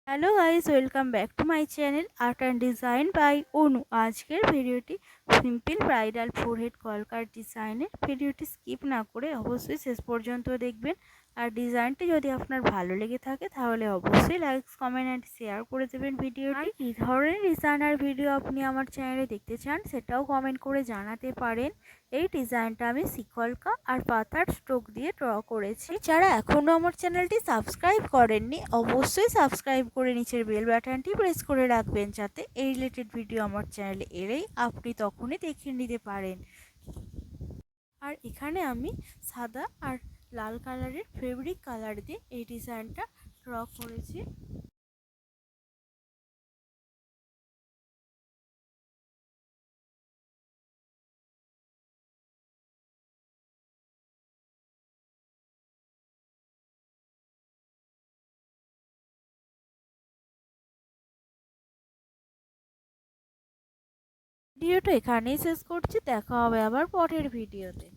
Hello guys, welcome back to my channel art and design by Anu. আজকের ভিডিওটি simple bridal forehead কলকার ডিজাইনের। ভিডিওটি skip না করে অবশ্যই শেষ পর্যন্ত দেখবেন। আর ডিজাইনটি যদি আপনার ভালো লেগে থাকে তাহলে অবশ্যই লাইক, কমেন্ট অ্যান্ড শেয়ার করে দেবেন ভিডিওটি। আর কী ধরনের ডিজাইন আর ভিডিও আপনি আমার চ্যানেলে দেখতে চান সেটাও কমেন্ট করে জানাতে পারেন। এই ডিজাইনটা আমি শিকলকা আর পাতার স্ট্রোক দিয়ে ড্র করেছি। যারা এখনও আমার চ্যানেলটি সাবস্ক্রাইব করেননি অবশ্যই সাবস্ক্রাইব করে নিচের বেল বাটনটি প্রেস করে রাখবেন, যাতে এই রিলেটেড ভিডিও আমার চ্যানেলে এলেই আপনি তখনই দেখে নিতে পারেন। আর এখানে আমি সাদা আর লাল কালারের ফেব্রিক কালার দিয়ে এই ডিজাইনটা ড্র করেছি। ভিডিওটা এখানেই শেষ করছি, দেখা হবে আবার পরের ভিডিওতে।